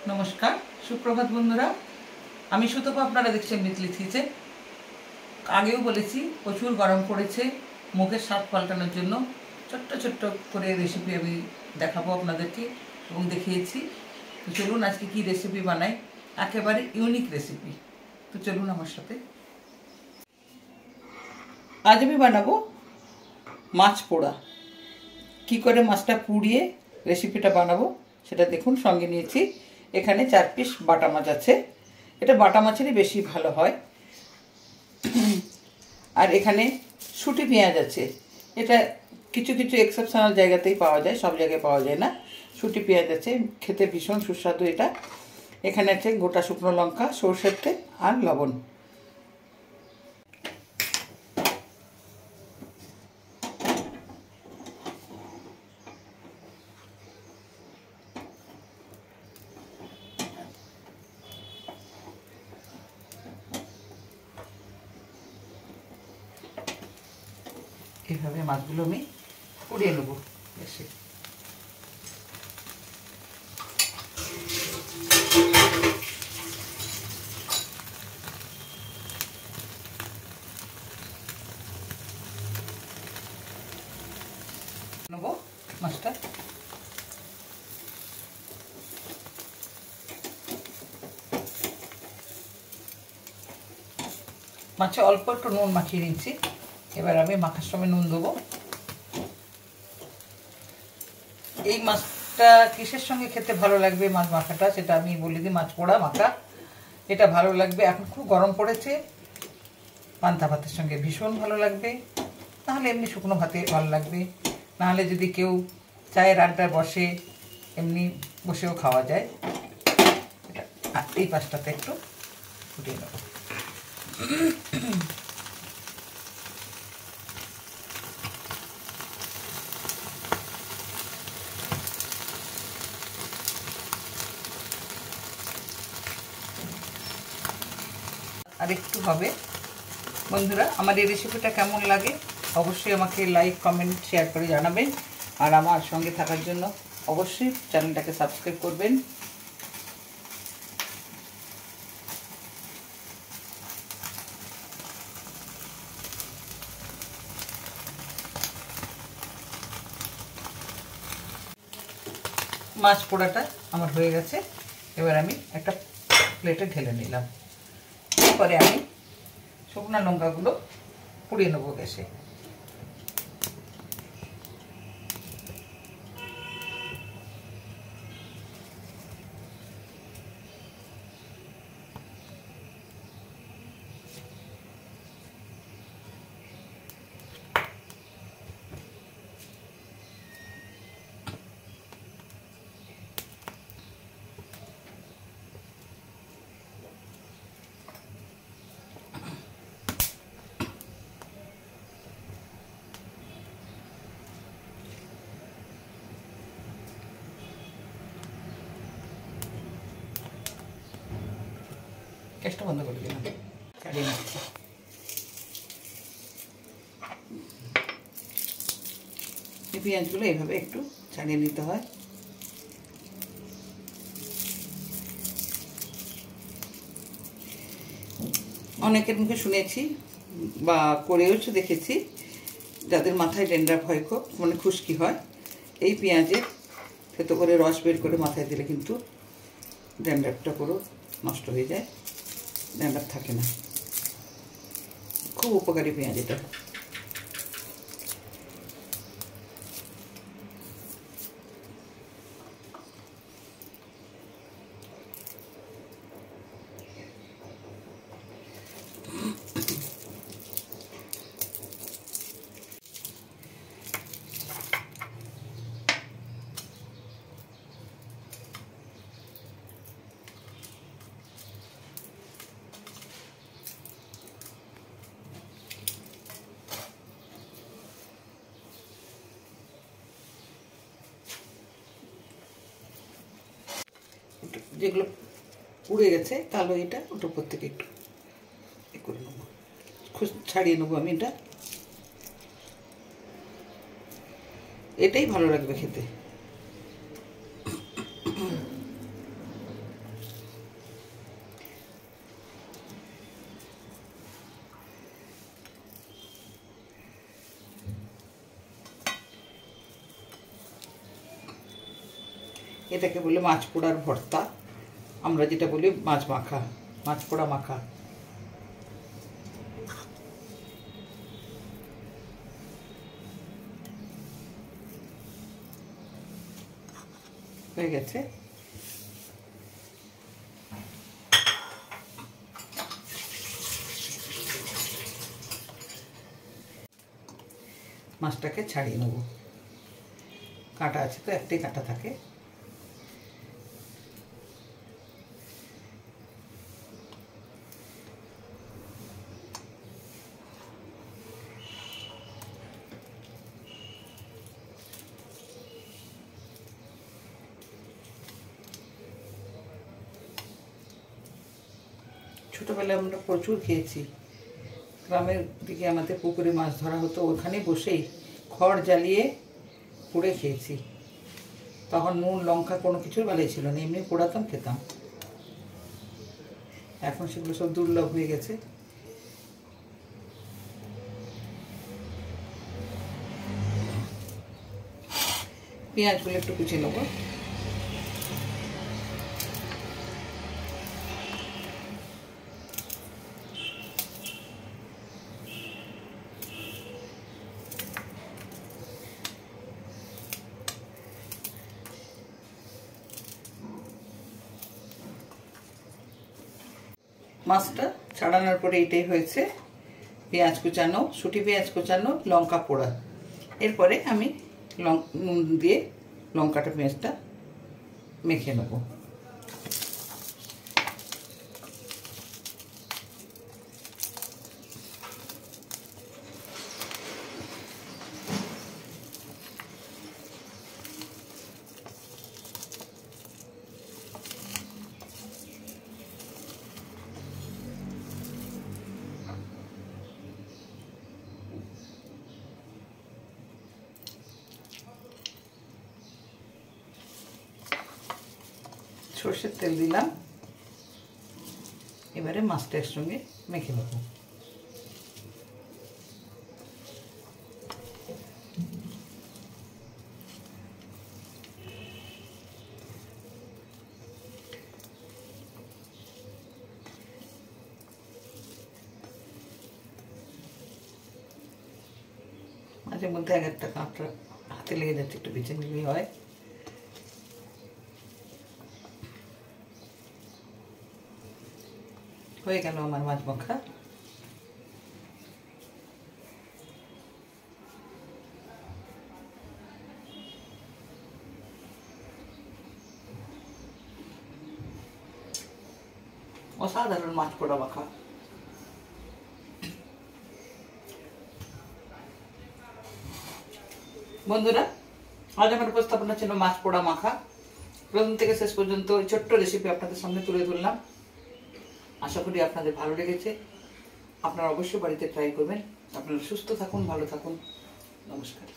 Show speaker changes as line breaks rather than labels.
নমস্কার, সুপ্রভাত বন্ধুরা। আমি সুতপা, আপনারা দেখছেন মিতলিস কিচেন। আগেও বলেছি, প্রচুর গরম পড়েছে। মুখের স্বাদ পাল্টানোর জন্য ছোট্ট ছোট্ট করে রেসিপি আমি দেখাবো আপনাদেরকে এবং দেখিয়েছি। তো চলুন আজকে কি রেসিপি বানাই, একেবারে ইউনিক রেসিপি। তো চলুন আমার সাথে। আজ আমি বানাবো মাছ পোড়া। কি করে মাছটা পুড়িয়ে রেসিপিটা বানাবো সেটা দেখুন। সঙ্গে নিয়েছি এখানে 4 পিস বাটা মাছ আছে। এটা বাটা মাছেরই বেশি ভালো হয়। আর এখানে শুঁটি পেঁয়াজ আছে। এটা কিছু কিছু এক্সেপশনাল জায়গাতেই পাওয়া যায়, সব জায়গায় পাওয়া যায় না। শুঁটি পেঁয়াজ আছে, খেতে ভীষণ সুস্বাদু এটা। এখানে আছে গোটা শুকনো লঙ্কা, সরষের তেল আর লবণ। এইভাবে মাছগুলো আমি পুড়িয়ে নেবো বেশি। নেবো মাছটা। মাছে অল্প একটু নুন মাখিয়ে নিচ্ছি। এবার আমি মাখার সময় নুন দেবো। এই মাছটা কিসের সঙ্গে খেতে ভালো লাগবে, মাছ মাখাটা, সেটা আমি বলে দিই। মাছ পোড়া মাখা এটা ভালো লাগবে। এখন খুব গরম পড়েছে, পান্তা ভাতের সঙ্গে ভীষণ ভালো লাগবে। নাহলে এমনি শুকনো ভাতে ভালো লাগবে। নাহলে যদি কেউ চায়ের আড্ডায় বসে, এমনি বসেও খাওয়া যায়। এটা এই পাশটাতে একটু ফুটিয়ে নেব। আর একটু হবে। বন্ধুরা, আমার এই রেসিপিটা কেমন লাগে অবশ্যই আমাকে লাইক, কমেন্ট, শেয়ার করে জানাবেন। আর আমার সঙ্গে থাকার জন্য অবশ্যই চ্যানেলটাকে সাবস্ক্রাইব করবেন। মাছ পোড়াটা আমার হয়ে গেছে। এবার আমি একটা প্লেটে ঢেলে নিলাম। এরপরে আমি শুকনো লঙ্কাগুলো পুড়িয়ে নেবো গ্যাসে। গ্যাসটা বন্ধ করে দিলাম, ছাড়িয়ে নিচ্ছি। এই পেঁয়াজগুলো এইভাবে একটু ছাড়িয়ে নিতে হয়। অনেকের মুখে শুনেছি বা করেও দেখেছি, যাদের মাথায় ড্যান্ড্রাফ হয়, খুব মানে খুশকি হয়, এই পেঁয়াজের থেতো করে রস বের করে মাথায় দিলে কিন্তু ড্যান্ড্রাফটা পুরো নষ্ট হয়ে যায়, ড্যান্ড্রাফ থাকে না। খুব উপকারী পেঁয়াজ এটা। যেগুলো পুড়ে গেছে কালো, এটা ওটার উপর থেকে একটু করে নেবো, ছাড়িয়ে নেবো আমি। এটাই ভালো লাগবে খেতে। এটাকে বলে মাছ পোড়ার ভর্তা, আমরা যেটা বলি মাছ মাখা, মাছ পোড়া মাখা। হয়ে গেছে। মাছটাকে ছাড়িয়ে নেব, কাঁটা আছে তো, একটাই কাঁটা থাকে। ছোটবেলায় আমরা প্রচুর খেয়েছি, গ্রামের দিকে আমাদের পুকুরে মাছ ধরা হতো, ওখানে বসেই খড় জ্বালিয়ে পুড়ে খেয়েছি। তখন নুন লঙ্কা কোনো কিছুর বেলায় ছিল না, এমনি পোড়াতাম খেতাম। এখন সেগুলো সব দুর্লভ হয়ে গেছে। পেঁয়াজগুলো একটু কুচিয়ে নেবো। মাছটা ছাড়ানোর পরে এটাই হয়েছে, পেঁয়াজ কুচানো, শুটি পেঁয়াজ কুচানো, লঙ্কা পোড়া। এরপরে আমি নুন দিয়ে লঙ্কাটা পেঁয়াজটা মেখে নেব। সর্ষের তেল দিলাম, এবারে মাছটা এর সঙ্গে মেখে নেব। মাঝে মধ্যে এক একটা কাঁকড়া হাতে লেগে যাচ্ছে, একটু বেছে নিলেই হয়। হয়ে গেল আমার মাছ মাখা। অসাধারণ মাছ পোড়া মাখা। বন্ধুরা, আজ আমার উপস্থাপনা ছিল মাছ পোড়া মাখা। প্রথম থেকে শেষ পর্যন্ত ছোট্ট রেসিপি আপনাদের সামনে তুলে ধরলাম। আশা করি আপনাদের ভালো লেগেছে। আপনারা অবশ্যই বাড়িতে ট্রাই করবেন। আপনারা সুস্থ থাকুন, ভালো থাকুন। নমস্কার।